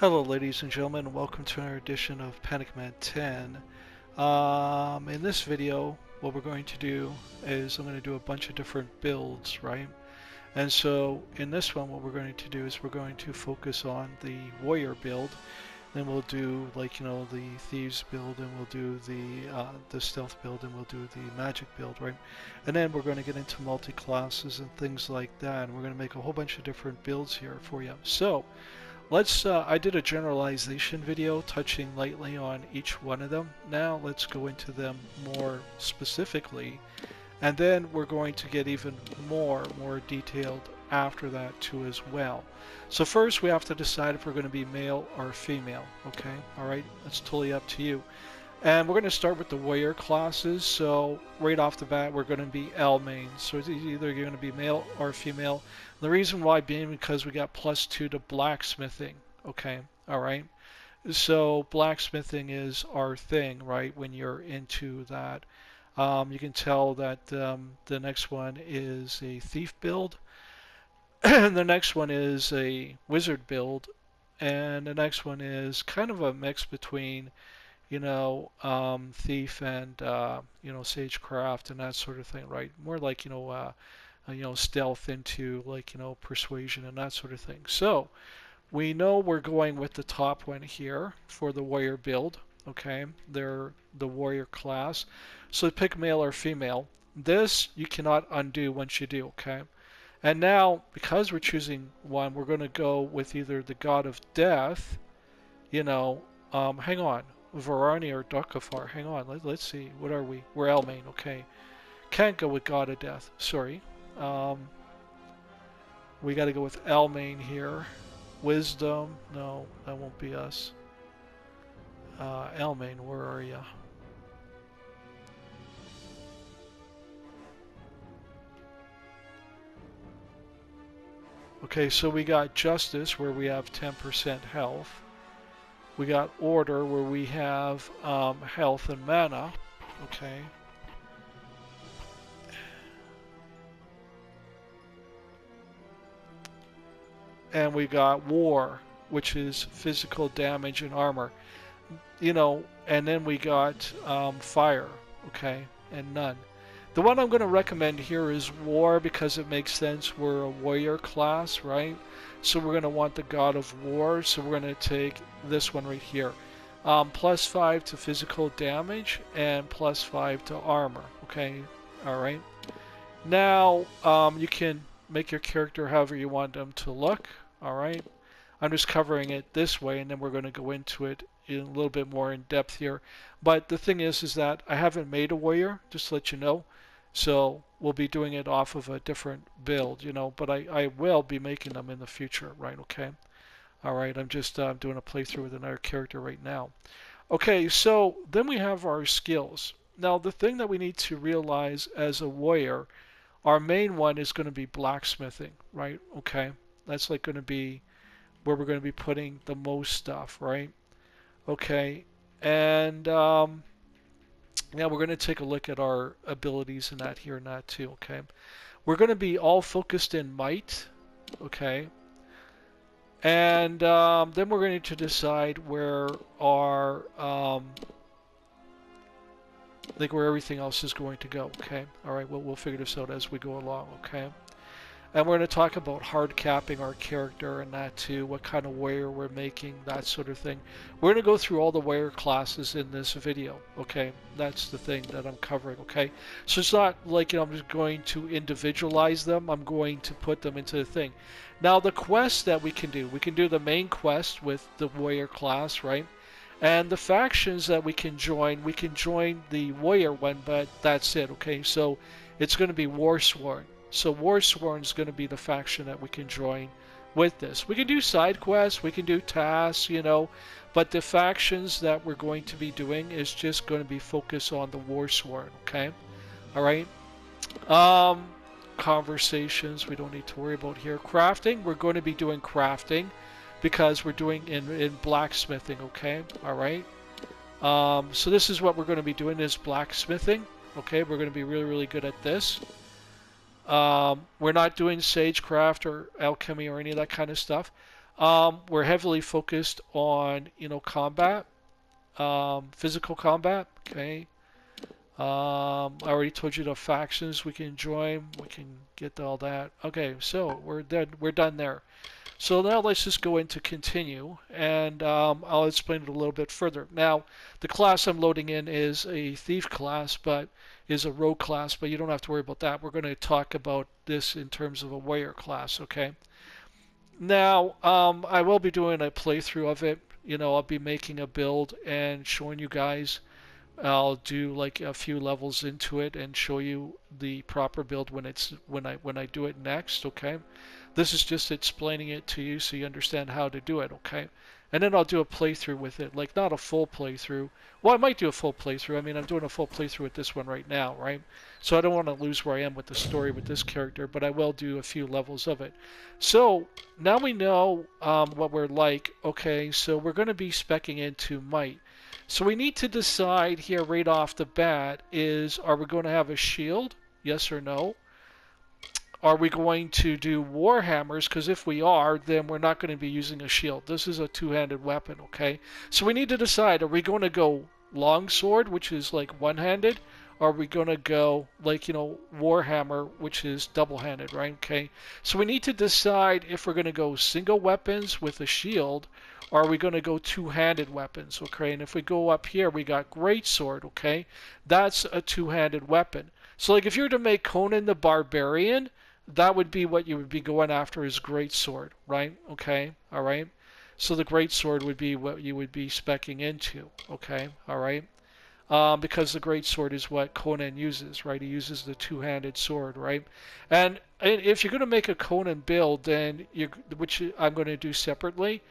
Hello ladies and gentlemen, welcome to another edition of Panic Man 10. In this video, what we're going to do is I'm going to do a bunch of different builds, right? And so in this one, what we're going to do is we're going to focus on the warrior build. Then we'll do the thieves build, and we'll do the stealth build, and we'll do the magic build, right? And then we're going to get into multi-classes and things like that, and we're going to make a whole bunch of different builds here for you. So I did a generalization video touching lightly on each one of them. Now let's go into them more specifically, and then we're going to get even more detailed after that too as well. So first we have to decide if we're going to be male or female, okay? Alright, that's totally up to you. And we're going to start with the warrior classes. So right off the bat, we're going to be L main. So it's either you're going to be male or female. The reason why being because we got +2 to blacksmithing. Okay, all right. So blacksmithing is our thing, right? When you're into that, you can tell that the next one is a thief build, and the next one is a wizard build, and the next one is kind of a mix between thief and sagecraft and that sort of thing, right? More like stealth into persuasion and that sort of thing. So we know we're going with the top one here for the warrior build. Okay, they're the warrior class. So pick male or female. This you cannot undo once you do. Okay, and now because we're choosing one, we're going to go with either the god of death. Hang on. Varani or Dokafar. Hang on. Let's see. What are we? We're Elmain. Okay. Can't go with God of Death. Sorry. We got to go with Elmain here. Wisdom. No, that won't be us. Elmain, where are you? Okay, so we got Justice, where we have 10% health. We got Order, where we have health and mana. Okay. And we got War, which is physical damage and armor. And then we got Fire, okay, and None. The one I'm going to recommend here is War because it makes sense. We're a warrior class, right? So we're going to want the God of War. So we're going to take this one right here. +5 to physical damage and +5 to armor. Okay, all right. Now you can make your character however you want them to look. All right. I'm just covering it this way, and then we're going to go into it in a little bit more in depth here. But the thing is that I haven't made a warrior, just to let you know. So we'll be doing it off of a different build, but I will be making them in the future, right? Okay. All right. I'm just doing a playthrough with another character right now. Okay. So then we have our skills. Now the thing that we need to realize as a warrior, our main one is going to be blacksmithing, right? Okay. That's like going to be where we're going to be putting the most stuff, right? Okay. And now we're going to take a look at our abilities in that here and that too, okay? We're going to be all focused in might, okay? And then we're going to decide where our, where everything else is going to go, okay? All right, we'll figure this out as we go along, okay? And we're going to talk about hard capping our character and that too, what kind of warrior we're making, that sort of thing. We're going to go through all the warrior classes in this video, okay? That's the thing that I'm covering, okay? So it's not like I'm just going to individualize them. I'm going to put them into the thing. Now the quests that we can do the main quest with the warrior class, right? And the factions that we can join the warrior one, but that's it, okay? So it's going to be Warsworn. So Warsworn is going to be the faction that we can join with this. We can do side quests, we can do tasks, but the factions that we're going to be doing is just going to be focused on the Warsworn, okay? All right. Conversations we don't need to worry about here. Crafting, we're going to be doing crafting because we're doing in blacksmithing, okay? All right. So this is what we're going to be doing is blacksmithing, okay? We're going to be really good at this. We're not doing sagecraft or alchemy or any of that kind of stuff. We're heavily focused on, combat, physical combat. Okay. I already told you the factions we can join. We can get all that. Okay, so we're done. We're done there. So now let's just go into continue, and I'll explain it a little bit further. Now, the class I'm loading in is a thief class, but is a rogue class, but you don't have to worry about that. We're going to talk about this in terms of a warrior class, okay? Now, I will be doing a playthrough of it. I'll be making a build and showing you guys. I'll do like a few levels into it and show you the proper build when I do it next, okay? This is just explaining it to you so you understand how to do it, okay? And then I'll do a playthrough with it, like not a full playthrough. Well, I might do a full playthrough. I mean, I'm doing a full playthrough with this one right now, right? So I don't want to lose where I am with the story with this character, but I will do a few levels of it. So now we know what we're like, okay? So we're going to be speccing into might. So we need to decide here right off the bat are we going to have a shield? Yes or no? Are we going to do war hammers? Because if we are, then we're not going to be using a shield. This is a two-handed weapon, okay? So we need to decide, are we going to go longsword, which is like one-handed? Or are we going to go like, warhammer, which is double-handed, right? Okay. So we need to decide if we're going to go single weapons with a shield, or are we going to go two-handed weapons, okay? And if we go up here, we got greatsword, okay? That's a two-handed weapon. So like if you were to make Conan the Barbarian, that would be what you would be going after is greatsword, right? Okay, all right. So the greatsword would be what you would be speccing into, okay, all right. Because the greatsword is what Conan uses, right? He uses the two-handed sword, right? And if you're going to make a Conan build, then which I'm going to do separately,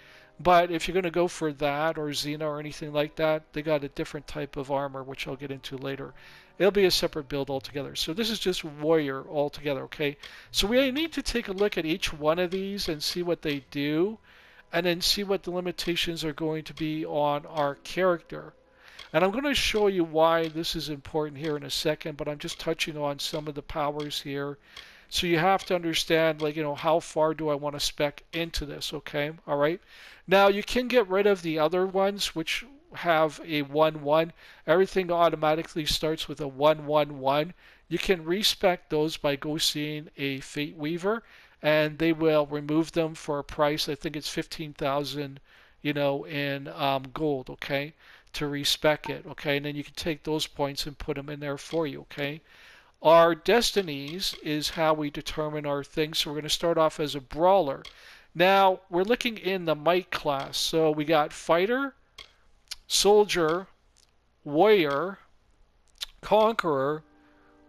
but if you're going to go for that or Xena or anything like that, they got a different type of armor, which I'll get into later. It'll be a separate build altogether. So this is just warrior altogether, okay? So we need to take a look at each one of these and see what they do, and then see what the limitations are going to be on our character. And I'm going to show you why this is important here in a second, but I'm just touching on some of the powers here. So you have to understand, like, how far do I want to spec into this, okay? All right. Now, you can get rid of the other ones, which have a 1-1. Everything automatically starts with a 1-1-1. You can respec those by go seeing a Fate Weaver, and they will remove them for a price. I think it's 15,000, in gold, okay, to respec it, okay? And then you can take those points and put them in there for you, okay? Our destinies is how we determine our things. So we're going to start off as a brawler. Now, we're looking in the might class. So we got fighter, soldier, warrior, conqueror,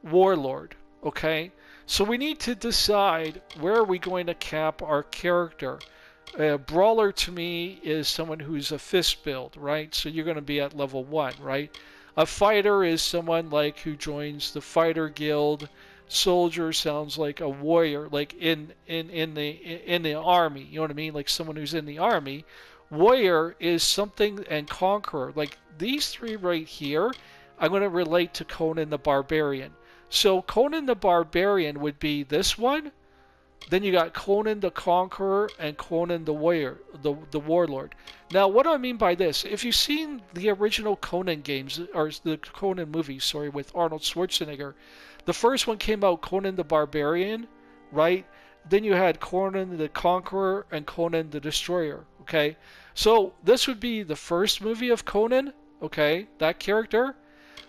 warlord. Okay? So we need to decide where are we going to cap our character. A brawler to me is someone who's a fist build, right? So you're going to be at level 1, right? A fighter is someone like who joins the fighter guild. Soldier sounds like a warrior, like in the army. You know what I mean? Like someone who's in the army. Warrior is something, and conqueror. Like these three right here, I'm going to relate to Conan the Barbarian. So Conan the Barbarian would be this one. Then you got Conan the Conqueror and Conan the Warrior, the Warlord. Now, what do I mean by this? If you've seen the original Conan games, or the Conan movies, sorry, with Arnold Schwarzenegger, the first one came out Conan the Barbarian, right? Then you had Conan the Conqueror and Conan the Destroyer, okay? So this would be the first movie of Conan, okay, that character.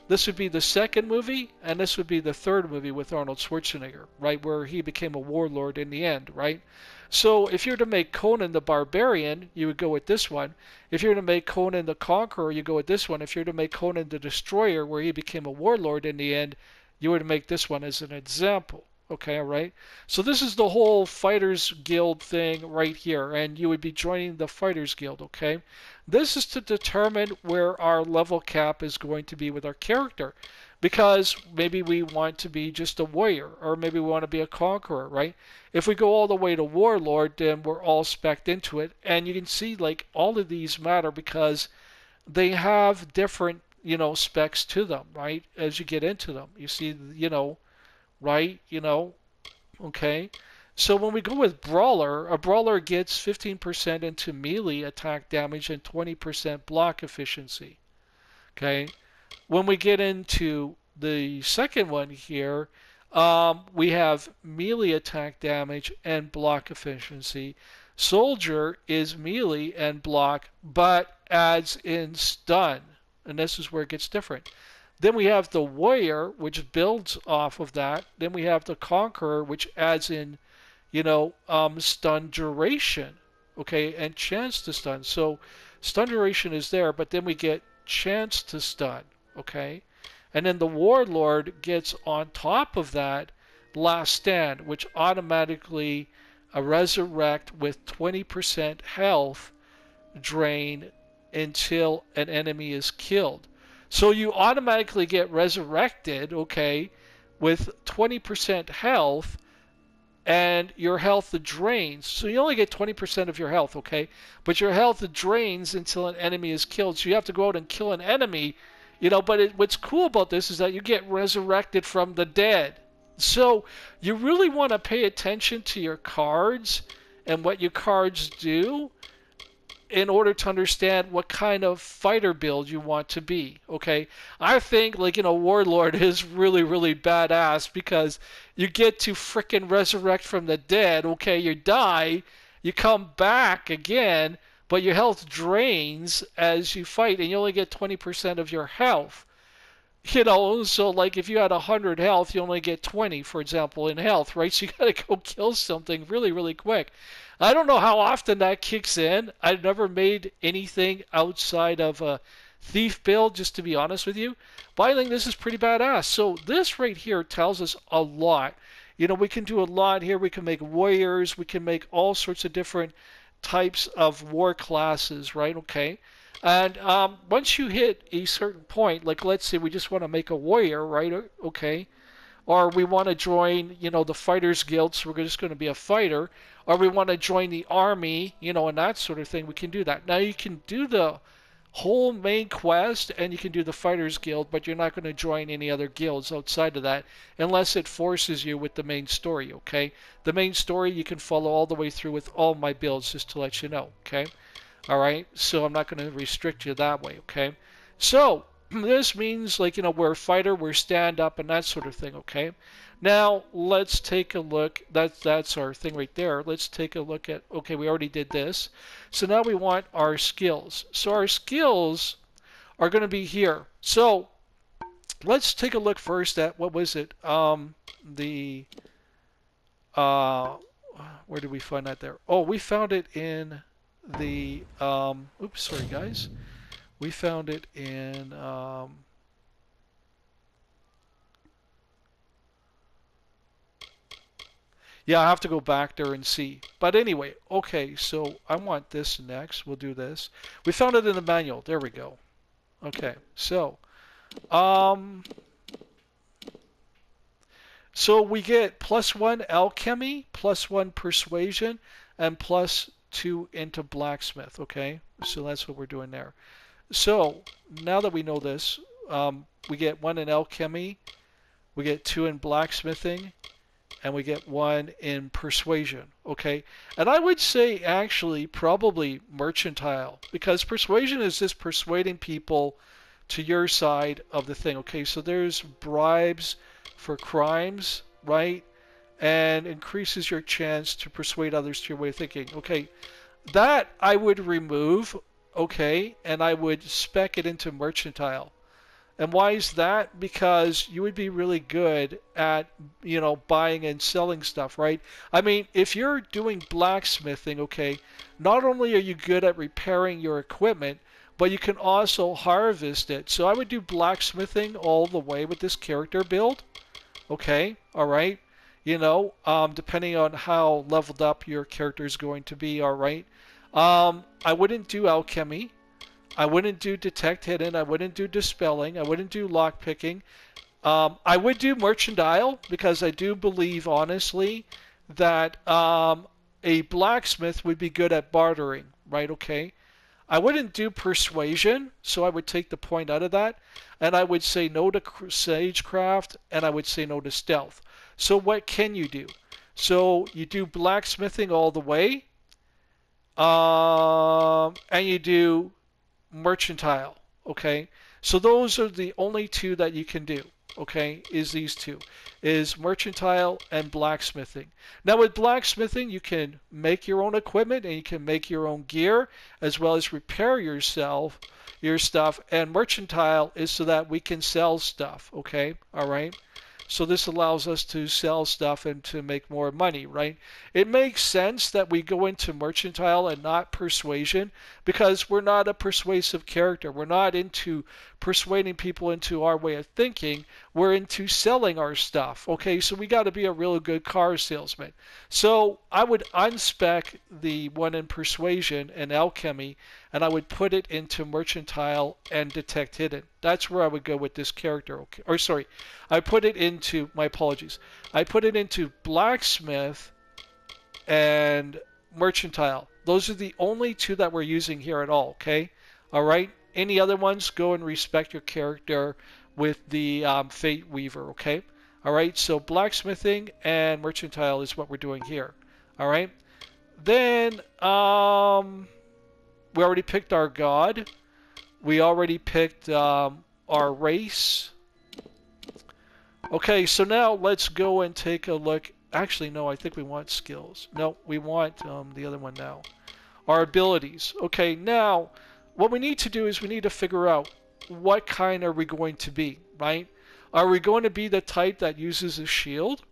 This would be the second movie, and this would be the third movie with Arnold Schwarzenegger, right, where he became a warlord in the end, right? So if you were to make Conan the Barbarian, you would go with this one. If you were to make Conan the Conqueror, you go with this one. If you were to make Conan the Destroyer, where he became a warlord in the end, you would make this one as an example. Okay, all right? So this is the whole Fighters Guild thing right here, and you would be joining the Fighters Guild, okay? This is to determine where our level cap is going to be with our character, because maybe we want to be just a warrior, or maybe we want to be a conqueror, right? If we go all the way to warlord, then we're all specced into it, and you can see like all of these matter because they have different, specs to them, right? As you get into them, you see, right? Okay. So when we go with Brawler, a Brawler gets 15% into melee attack damage and 20% block efficiency. Okay. When we get into the second one here, we have melee attack damage and block efficiency. Soldier is melee and block, but adds in stun. And this is where it gets different. Then we have the Warrior, which builds off of that. Then we have the Conqueror, which adds in, stun duration, okay, and chance to stun. So stun duration is there, but then we get chance to stun, okay? And then the Warlord gets on top of that Last Stand, which automatically resurrect with 20% health drain until an enemy is killed. So you automatically get resurrected, okay, with 20% health, and your health drains. So you only get 20% of your health, okay? But your health drains until an enemy is killed. So you have to go out and kill an enemy, but what's cool about this is that you get resurrected from the dead. So you really want to pay attention to your cards and what your cards do in order to understand what kind of fighter build you want to be, okay? I think, Warlord is really, really badass because you get to frickin' resurrect from the dead, okay? You die, you come back again, but your health drains as you fight, and you only get 20% of your health. So if you had 100 health, you only get 20, for example, in health, right? So you gotta go kill something really, really quick. I don't know how often that kicks in. I've never made anything outside of a thief build, just to be honest with you. But I think this is pretty badass. So this right here tells us a lot. We can do a lot here. We can make warriors. We can make all sorts of different types of war classes, right? Okay. And once you hit a certain point, like let's say we just want to make a warrior, right? Okay. Or we want to join, the fighters guild, so we're just going to be a fighter. Or we want to join the army, and that sort of thing. We can do that. Now you can do the whole main quest and you can do the fighters guild, but you're not going to join any other guilds outside of that unless it forces you with the main story, okay? The main story you can follow all the way through with all my builds, just to let you know, okay? All right, so I'm not going to restrict you that way, okay? So this means we're a fighter, we're stand up, and that sort of thing, okay? Now let's take a look. That's our thing right there. Let's take a look at, okay, we already did this. So now we want our skills. So our skills are going to be here. So let's take a look first at, what was it? Where did we find that there? Oh, we found it in the, oops, sorry guys. We found it in, yeah, I have to go back there and see. But anyway, okay, so I want this next. We'll do this. We found it in the manual. There we go. Okay, so we get +1 alchemy, +1 persuasion, and +2 into blacksmith, okay? So that's what we're doing there. So now that we know this, we get 1 in alchemy, we get 2 in blacksmithing, and we get 1 in persuasion, okay? And I would say actually probably mercantile, because persuasion is just persuading people to your side of the thing, okay? So there's bribes for crimes, right? And increases your chance to persuade others to your way of thinking. Okay, that I would remove, okay, and I would spec it into mercantile. And why is that? Because you would be really good at, buying and selling stuff, right? I mean, if you're doing blacksmithing, okay, not only are you good at repairing your equipment, but you can also harvest it. So I would do blacksmithing all the way with this character build, okay, all right? Depending on how leveled up your character is going to be, all right? I wouldn't do alchemy. I wouldn't do detect hidden. I wouldn't do dispelling. I wouldn't do lockpicking. I would do mercantile because I do believe, honestly, that a blacksmith would be good at bartering, right? Okay. I wouldn't do persuasion, so I would take the point out of that, and I would say no to sagecraft, and I would say no to stealth. So what can you do? So you do blacksmithing all the way, and you do mercantile. Okay, so those are the only two that you can do. Okay, is these two, is mercantile and blacksmithing. Now with blacksmithing, you can make your own equipment and you can make your own gear as well as repair your stuff. And mercantile is so that we can sell stuff. Okay, all right. So this allows us to sell stuff and to make more money, right? It makes sense that we go into mercantile and not persuasion because we're not a persuasive character. We're not into persuading people into our way of thinking. We're into selling our stuff. Okay, so we got to be a really good car salesman. So I would unspec the one in persuasion and alchemy, and I would put it into mercantile and detect hidden. That's where I would go with this character. Okay, or sorry, I put it into, my apologies, I put it into blacksmith and mercantile. Those are the only two that we're using here at all, okay? All right? Any other ones, go and respect your character with the Fate Weaver, okay? All right, so blacksmithing and mercantile is what we're doing here. All right? Then, we already picked our god. We already picked our race. Okay, so now let's go and take a look. Actually, no, I think we want skills. No, we want the other one now. Our abilities. Okay, now what we need to do is we need to figure out what kind are we going to be, right? Are we going to be the type that uses a shield?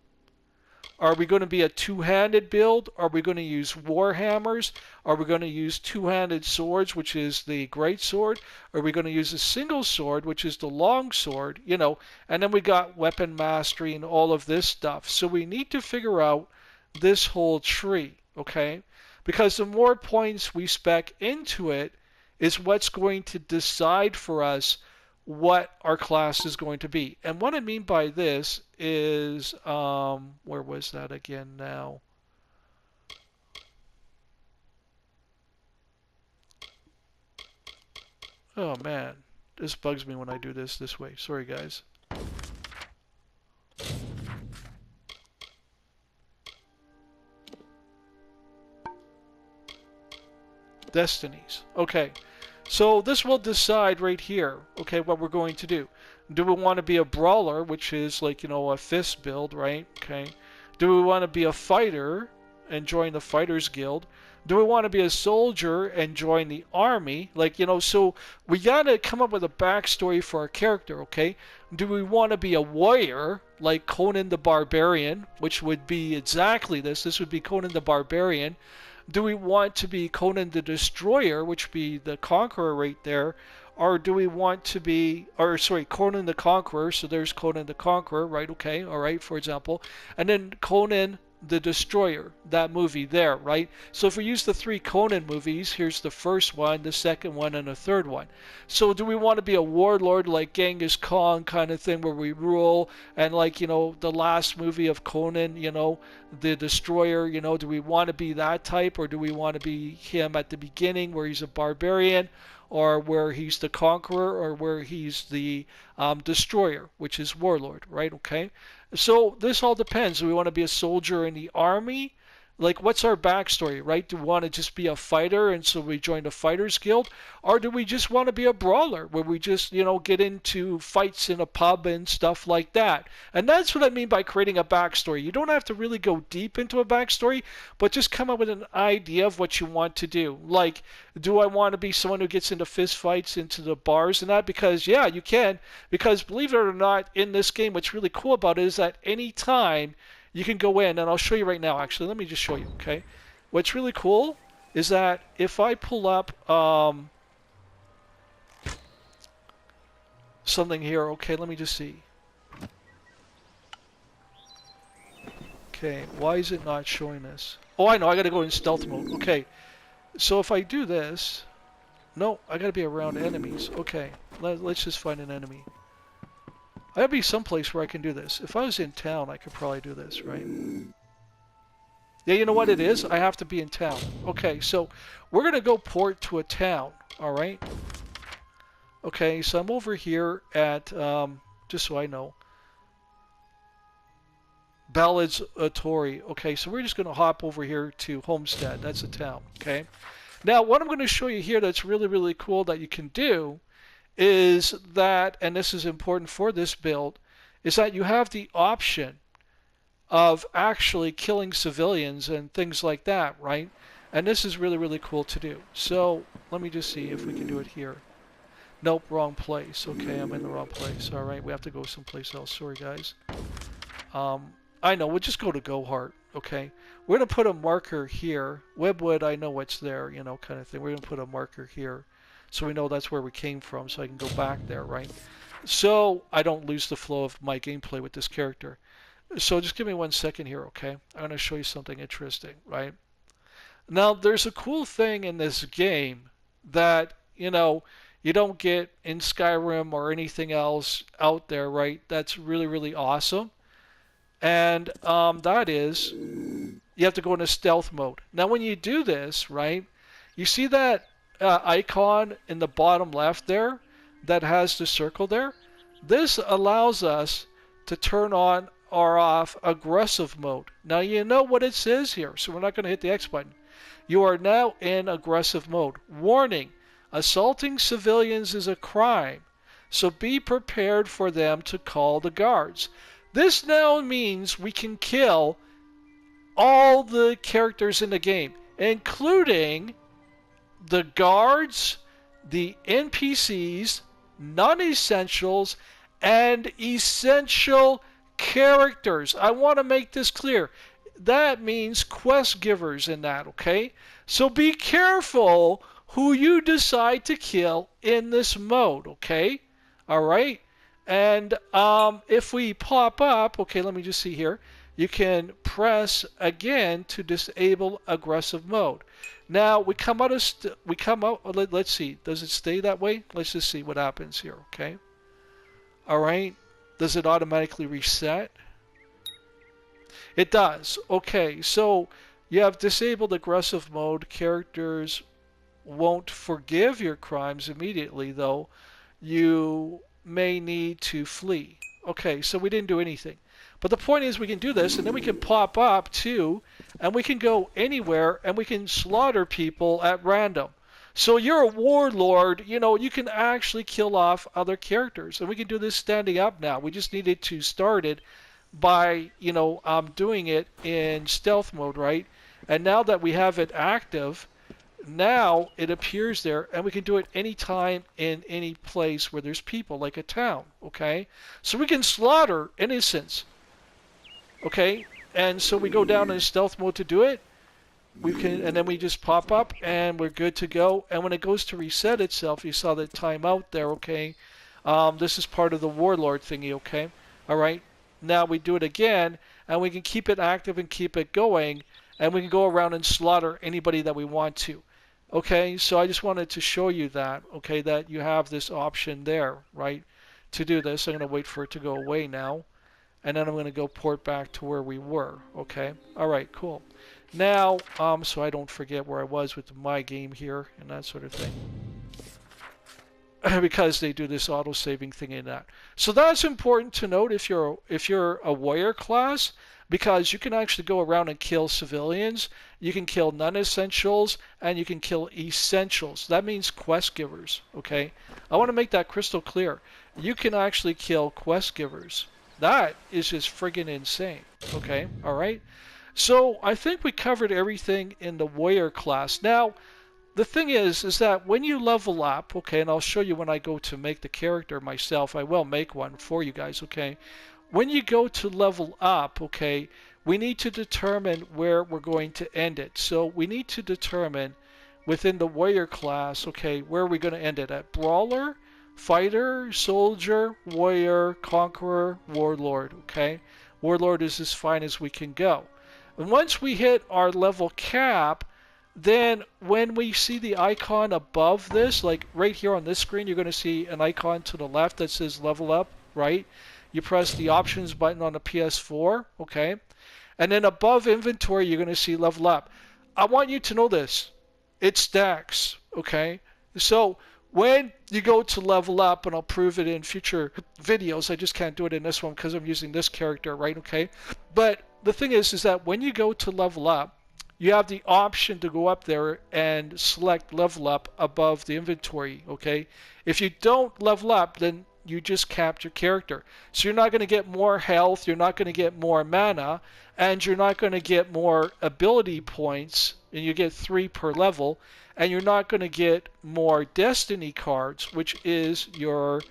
Are we going to be a two-handed build? Are we going to use war hammers? Are we going to use two-handed swords, which is the great sword? Are we going to use a single sword, which is the long sword? You know, and then we got weapon mastery and all of this stuff. So we need to figure out this whole tree, okay? Because the more points we spec into it is what's going to decide for us what our class is going to be. And what I mean by this is, where was that again now? Oh man, this bugs me when I do this way. Sorry guys. Destinies. Okay. So this will decide right here, okay, what we're going to do. Do we want to be a brawler, which is like, you know, a fist build, right? Okay. Do we want to be a fighter and join the Fighters Guild? Do we want to be a soldier and join the army? Like, you know, so we got to come up with a backstory for our character, okay? Do we want to be a warrior, like Conan the Barbarian, which would be exactly this? This would be Conan the Barbarian. Do we want to be Conan the Destroyer, which would be the Conqueror right there? Or do we want to be, or sorry, Conan the Conqueror, so there's Conan the Conqueror, right, okay, all right, for example. And then Conan the Destroyer, that movie there, right? So if we use the three Conan movies, here's the first one, the second one, and the third one. So do we want to be a warlord like Genghis Khan kind of thing where we rule and like, you know, the last movie of Conan, you know, the Destroyer, you know, do we want to be that type or do we want to be him at the beginning where he's a barbarian? Or where he's the conqueror, or where he's the destroyer, which is warlord, right? Okay. So this all depends. Do we want to be a soldier in the army? Like, what's our backstory, right? Do we want to just be a fighter and so we join the Fighters Guild? Or do we just want to be a brawler where we just, you know, get into fights in a pub and stuff like that? And that's what I mean by creating a backstory. You don't have to really go deep into a backstory, but just come up with an idea of what you want to do. Like, do I want to be someone who gets into fist fights, into the bars and that? Because, yeah, you can. Because, believe it or not, in this game, what's really cool about it is that any time you can go in, and I'll show you right now, actually. Let me just show you, okay? What's really cool is that if I pull up something here, okay, let me just see. Okay, why is it not showing this? Oh, I know, I gotta go in stealth mode. Okay, so if I do this, no, I gotta be around enemies. Okay, let's just find an enemy. I gotta be someplace where I can do this. If I was in town, I could probably do this, right? Yeah, you know what it is? I have to be in town. Okay, so we're gonna go port to a town, alright? Okay, so I'm over here at, just so I know, Ballads Tori. Okay, so we're just going to hop over here to Homestead. That's a town. Okay. Now, what I'm going to show you here that's really, really cool that you can do is that, and this is important for this build, is that you have the option of actually killing civilians and things like that, right? And this is really, really cool to do. So let me just see if we can do it here. Nope, wrong place. Okay, I'm in the wrong place. All right, we have to go someplace else. Sorry, guys. I know, we'll just go to Gohart, okay? We're going to put a marker here. Webwood, I know what's there, you know, kind of thing. We're going to put a marker here so we know that's where we came from, so I can go back there, right? So I don't lose the flow of my gameplay with this character. So just give me 1 second here, okay? I'm going to show you something interesting, right? Now, there's a cool thing in this game that, you know, you don't get in Skyrim or anything else out there, right? That's really, really awesome. And that is, you have to go into stealth mode. Now, when you do this, right, you see that icon in the bottom left there that has the circle there? This allows us to turn on or off aggressive mode. Now, you know what it says here, so we're not going to hit the X button. You are now in aggressive mode. Warning, assaulting civilians is a crime, so be prepared for them to call the guards. This now means we can kill all the characters in the game, including the guards, the NPCs, non-essentials, and essential characters. I want to make this clear. That means quest givers in that, okay? So be careful who you decide to kill in this mode, okay? All right? And if we pop up, okay, let me just see here. You can press again to disable aggressive mode. Now we come out of let's see. Does it stay that way? Let's just see what happens here, okay? All right. Does it automatically reset? It does. Okay. So you have disabled aggressive mode. Characters won't forgive your crimes immediately, though. You may need to flee. Okay, so we didn't do anything. But the point is we can do this, and then we can pop up too, and we can go anywhere, and we can slaughter people at random. So you're a warlord, you know, you can actually kill off other characters. And we can do this standing up now. We just needed to start it by, you know, doing it in stealth mode, right? And now that we have it active, now it appears there, and we can do it anytime in any place where there's people, like a town, okay? So we can slaughter innocents, okay? And so we go down in stealth mode to do it. We can, and then we just pop up, and we're good to go. And when it goes to reset itself, you saw the timeout there, okay? This is part of the warlord thingy, okay? All right. Now we do it again, and we can keep it active and keep it going, and we can go around and slaughter anybody that we want to. Okay, so I just wanted to show you that, okay, that you have this option there, right, to do this. I'm going to wait for it to go away now, and then I'm going to go port back to where we were, okay? All right, cool. Now, so I don't forget where I was with my game here and that sort of thing. Because they do this auto-saving thing in that. So that's important to note if you're a warrior class, because you can actually go around and kill civilians, you can kill non-essentials, and you can kill essentials. That means quest givers, okay? I want to make that crystal clear. You can actually kill quest givers. That is just friggin' insane, okay? All right? So I think we covered everything in the warrior class. Now, the thing is that when you level up, okay, and I'll show you when I go to make the character myself, I will make one for you guys, okay? When you go to level up, okay, we need to determine where we're going to end it. So we need to determine within the warrior class, okay, where are we going to end it? At brawler, fighter, soldier, warrior, conqueror, warlord, okay? Warlord is as fine as we can go. And once we hit our level cap, then when we see the icon above this, like right here on this screen, you're going to see an icon to the left that says level up, right? You press the options button on the PS4, okay? And then above inventory, you're going to see level up. I want you to know this. It stacks, okay? So when you go to level up, and I'll prove it in future videos, I just can't do it in this one because I'm using this character, right? Okay. But the thing is that when you go to level up, you have the option to go up there and select level up above the inventory, okay? If you don't level up, then you just capped your character. So you're not going to get more health, you're not going to get more mana, and you're not going to get more ability points, and you get 3 per level, and you're not going to get more destiny cards, which is your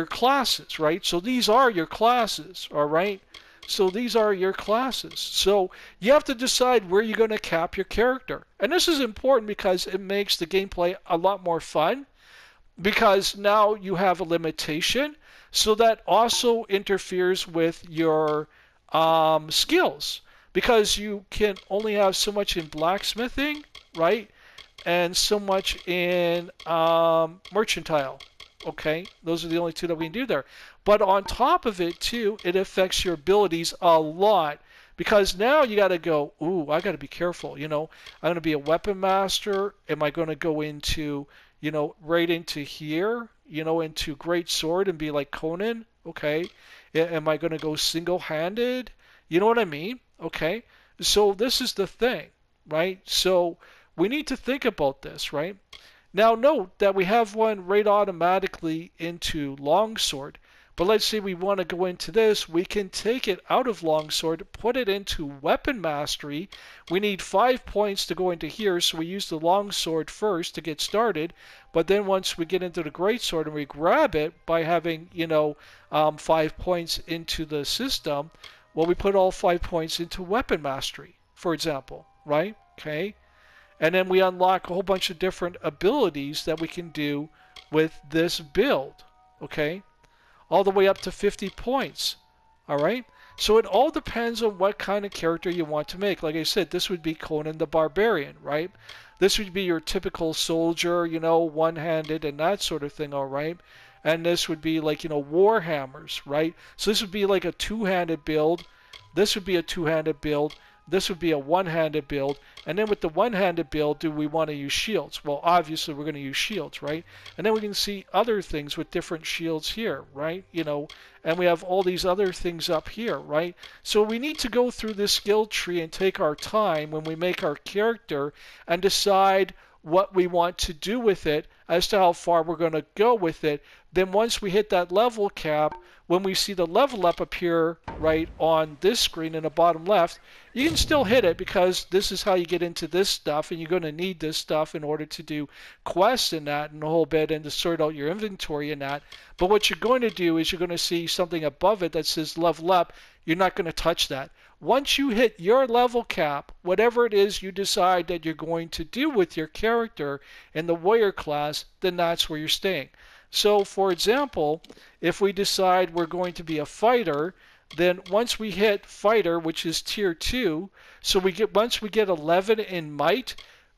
classes, right? So these are your classes, all right? So these are your classes. So you have to decide where you're going to cap your character. And this is important because it makes the gameplay a lot more fun, because now you have a limitation. So that also interferes with your skills, because you can only have so much in blacksmithing, right? And so much in mercantile. Okay, those are the only 2 that we can do there. But on top of it too, it affects your abilities a lot, because now you got to go, ooh, I got to be careful. I'm going to be a weapon master. Am I going to go into, right into here, into great sword and be like Conan? Okay. Am I going to go single-handed? You know what I mean? Okay. So this is the thing, right? So we need to think about this, right? Now note that we have one right automatically into longsword, but let's say we want to go into this, we can take it out of longsword, put it into weapon mastery. We need 5 points to go into here, so we use the longsword first to get started, but then once we get into the greatsword and we grab it by having, 5 points into the system, well, we put all 5 points into weapon mastery, for example, right? Okay. And then we unlock a whole bunch of different abilities that we can do with this build, okay? All the way up to 50 points, all right? So it all depends on what kind of character you want to make. Like I said, this would be Conan the Barbarian, right? This would be your typical soldier, one-handed and that sort of thing, all right? And this would be like, Warhammers, right? So this would be like a two-handed build. This would be a two-handed build. This would be a one-handed build. And then with the one-handed build, do we want to use shields? Well, obviously we're going to use shields, right? And then we can see other things with different shields here, right? And we have all these other things up here, right? So we need to go through this skill tree and take our time when we make our character and decide what we want to do with it as to how far we're going to go with it. Then once we hit that level cap, when we see the level up appear right on this screen in the bottom left, you can still hit it, because this is how you get into this stuff, and you're going to need this stuff in order to do quests and that and a whole bit, and to sort out your inventory and that. But what you're going to do is you're going to see something above it that says level up. You're not going to touch that. Once you hit your level cap, whatever it is you decide that you're going to do with your character in the warrior class, then that's where you're staying. So, for example, if we decide we're going to be a fighter, then once we hit fighter, which is tier 2, so once we get 11 in might,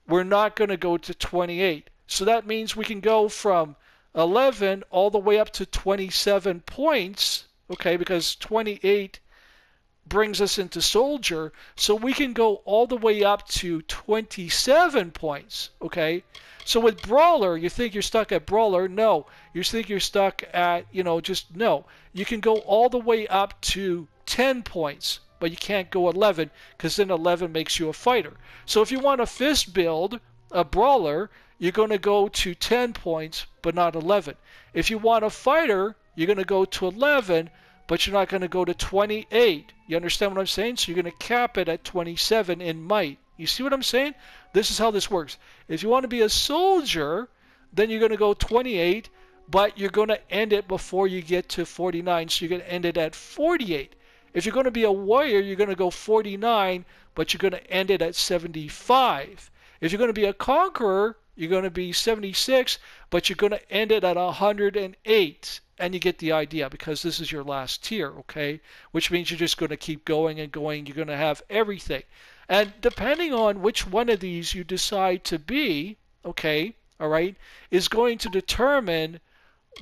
we're not going to go to 28. So that means we can go from 11 all the way up to 27 points, okay, because 28 brings us into soldier, so we can go all the way up to 27 points, okay? So with brawler, you think you're stuck at brawler? No. You think you're stuck at, no. You can go all the way up to 10 points, but you can't go 11, because then 11 makes you a fighter. So if you want a fist build, a brawler, you're going to go to 10 points, but not 11. If you want a fighter, you're going to go to 11, but you're not going to go to 28. You understand what I'm saying? So you're going to cap it at 27 in might. You see what I'm saying? This is how this works. If you want to be a soldier, then you're going to go 28, but you're going to end it before you get to 49, so you're going to end it at 48. If you're going to be a warrior, you're going to go 49, but you're going to end it at 75. If you're going to be a conqueror, you're going to be 76, but you're going to end it at 108. And you get the idea, because this is your last tier, okay? Which means you're just going to keep going and going. You're going to have everything. And depending on which one of these you decide to be, okay, all right, is going to determine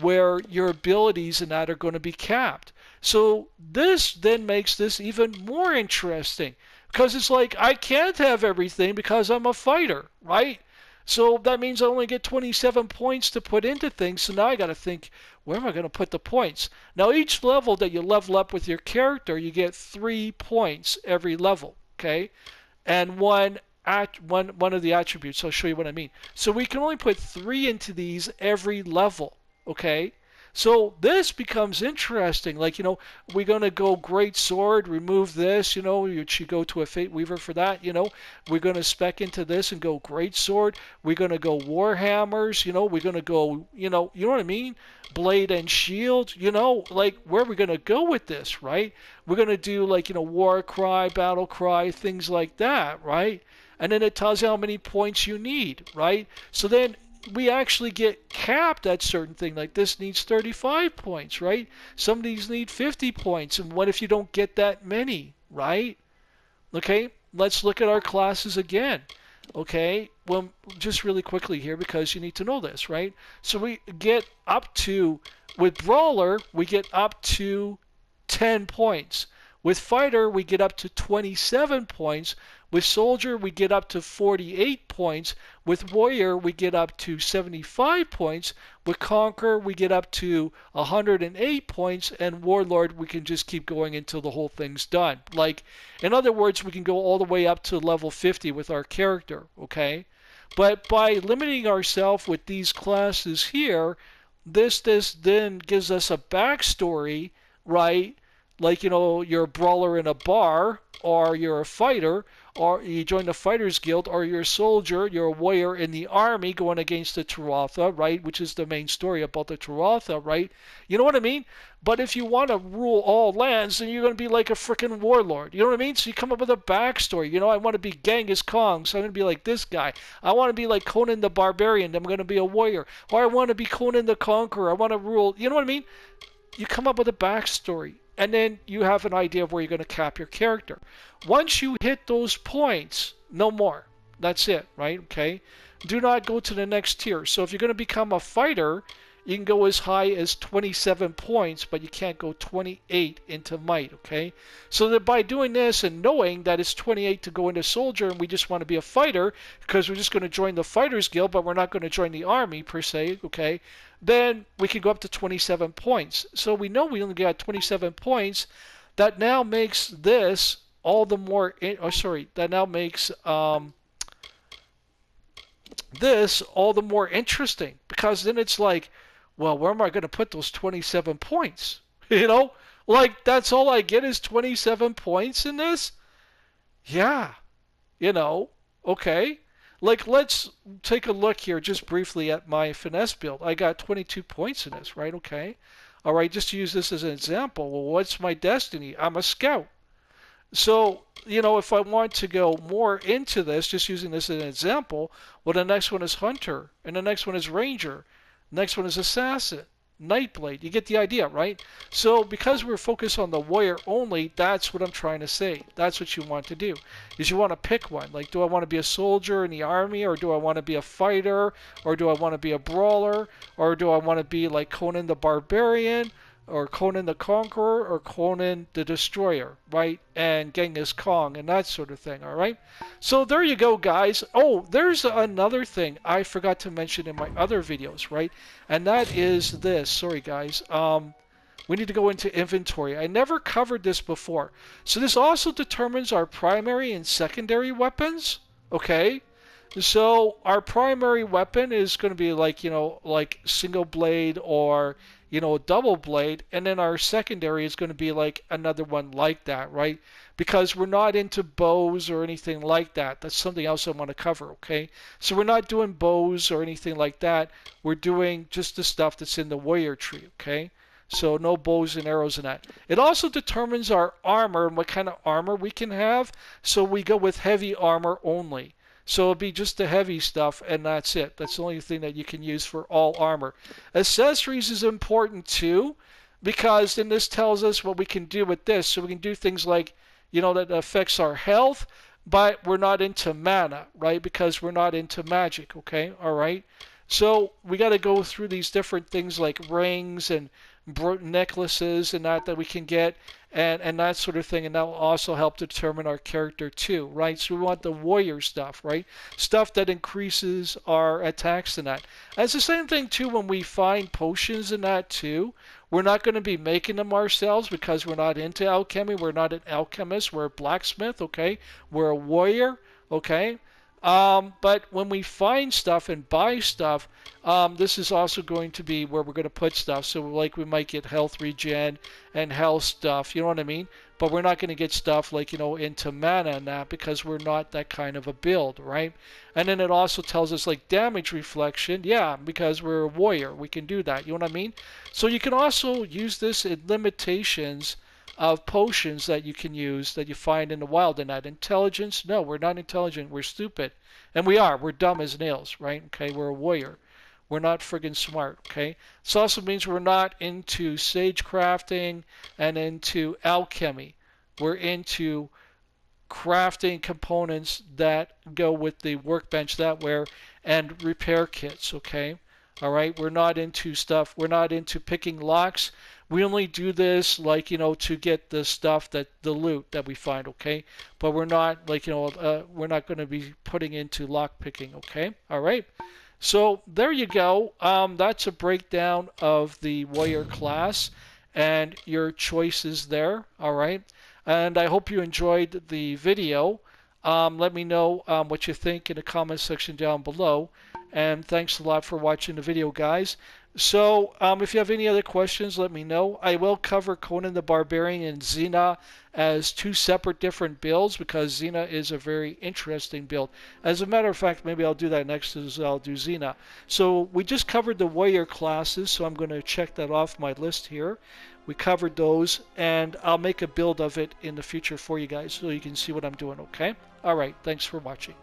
where your abilities and that are going to be capped. So this then makes this even more interesting, because it's like I can't have everything because I'm a fighter, right? So that means I only get 27 points to put into things. So now I got to think, where am I going to put the points? Now each level that you level up with your character, you get 3 points every level, okay? And one of the attributes. I'll show you what I mean. So we can only put 3 into these every level, okay? So this becomes interesting. Like, we're going to go great sword, remove this, you should go to a Fate Weaver for that, We're going to spec into this and go great sword. We're going to go warhammers, we're going to go, you know what I mean? Blade and shield, like where are we going to go with this, right? We're going to do like, war cry, battle cry, things like that, right? And then it tells you how many points you need, right? So then we actually get capped at certain things. Like this needs 35 points, right? Some of these need 50 points. And what if you don't get that many, right? Okay, let's look at our classes again. Okay, well, just really quickly here because you need to know this, right? So we get up to, with Brawler, we get up to 10 points. With Fighter, we get up to 27 points. With Soldier, we get up to 48 points. With Warrior, we get up to 75 points. With Conqueror, we get up to 108 points. And Warlord, we can just keep going until the whole thing's done. Like, in other words, we can go all the way up to level 50 with our character, okay? But by limiting ourselves with these classes here, this then gives us a backstory, right? Like, you're a brawler in a bar, or you're a fighter, or you join the Fighters Guild, or you're a soldier, you're a warrior in the army going against the Tuatha, right? Which is the main story about the Tuatha, right? You know what I mean? But if you want to rule all lands, then you're going to be like a freaking warlord. You know what I mean? So you come up with a backstory. I want to be Genghis Khan, so I'm going to be like this guy. I want to be like Conan the Barbarian, I'm going to be a warrior. Or I want to be Conan the Conqueror, I want to rule. You know what I mean? You come up with a backstory. And then you have an idea of where you're going to cap your character. Once you hit those points, no more. That's it, right? Okay. Do not go to the next tier. So if you're going to become a fighter, you can go as high as 27 points, but you can't go 28 into might, okay? So that by doing this and knowing that it's 28 to go into soldier and we just want to be a fighter because we're just going to join the Fighters Guild, but we're not going to join the army per se, okay? Then we can go up to 27 points. So we know we only got 27 points. That now makes this all the more, that now makes this all the more interesting because then it's like, well, where am I going to put those 27 points? Like that's all I get is 27 points in this? Yeah, okay. Like let's take a look here just briefly at my finesse build. I got 22 points in this, right? Okay. All right, just to use this as an example. Well, what's my destiny? I'm a scout. So, if I want to go more into this, just using this as an example, well, the next one is Hunter, and the next one is Ranger, next one is Assassin, Nightblade. You get the idea, right? So, because we're focused on the warrior only, that's what I'm trying to say. That's what you want to do, is you want to pick one. Like, do I want to be a soldier in the army, or do I want to be a fighter, or do I want to be a brawler, or do I want to be like Conan the Barbarian, or Conan the Conqueror, or Conan the Destroyer, right? And Genghis Khan, and that sort of thing, all right? So there you go, guys. Oh, there's another thing I forgot to mention in my other videos, right? And that is this. Sorry, guys. We need to go into inventory. I never covered this before. So this also determines our primary and secondary weapons, okay? So our primary weapon is going to be like, like single blade or double blade, and then our secondary is going to be like another one like that, right? Because we're not into bows or anything like that. That's something else I want to cover, okay? So we're not doing bows or anything like that. We're doing just the stuff that's in the warrior tree, okay? So no bows and arrows and that. It also determines our armor and what kind of armor we can have. So we go with heavy armor only. So it'll be just the heavy stuff, and that's it. That's the only thing that you can use for all armor. Accessories is important too, because then this tells us what we can do with this. So we can do things like, that affects our health, but we're not into mana, right? Because we're not into magic, okay? All right? So we got to go through these different things like rings and necklaces and that we can get, and that sort of thing, and that will also help determine our character too, right? So we want the warrior stuff, right? Stuff that increases our attacks and that. And it's the same thing too when we find potions and that too. We're not going to be making them ourselves because we're not into alchemy. We're not an alchemist. We're a blacksmith, okay? We're a warrior, okay? But when we find stuff and buy stuff, this is also going to be where we're going to put stuff. So like we might get health regen and health stuff, you know what I mean? But we're not going to get stuff like, into mana and that because we're not that kind of a build, right? And then it also tells us like damage reflection. Yeah, because we're a warrior. We can do that. You know what I mean? So you can also use this in limitations of potions that you can use that you find in the wild. And that intelligence, no, we're not intelligent, we're stupid. And we are, we're dumb as nails, right? Okay, we're a warrior. We're not friggin' smart, okay? This also means we're not into sage crafting and into alchemy. We're into crafting components that go with the workbench that wear and repair kits, okay? All right, we're not into stuff, we're not into picking locks. We only do this like, to get the stuff the loot that we find, okay? But we're not like, we're not going to be putting into lock picking, okay? All right. So there you go. That's a breakdown of the warrior class and your choices there, all right? And I hope you enjoyed the video. Let me know what you think in the comment section down below. And thanks a lot for watching the video, guys. So if you have any other questions, let me know. I will cover Conan the Barbarian and Xena as two separate different builds because Xena is a very interesting build. As a matter of fact, maybe I'll do that next as I'll do Xena. So we just covered the warrior classes, so I'm going to check that off my list here. We covered those, and I'll make a build of it in the future for you guys so you can see what I'm doing, okay? All right, thanks for watching.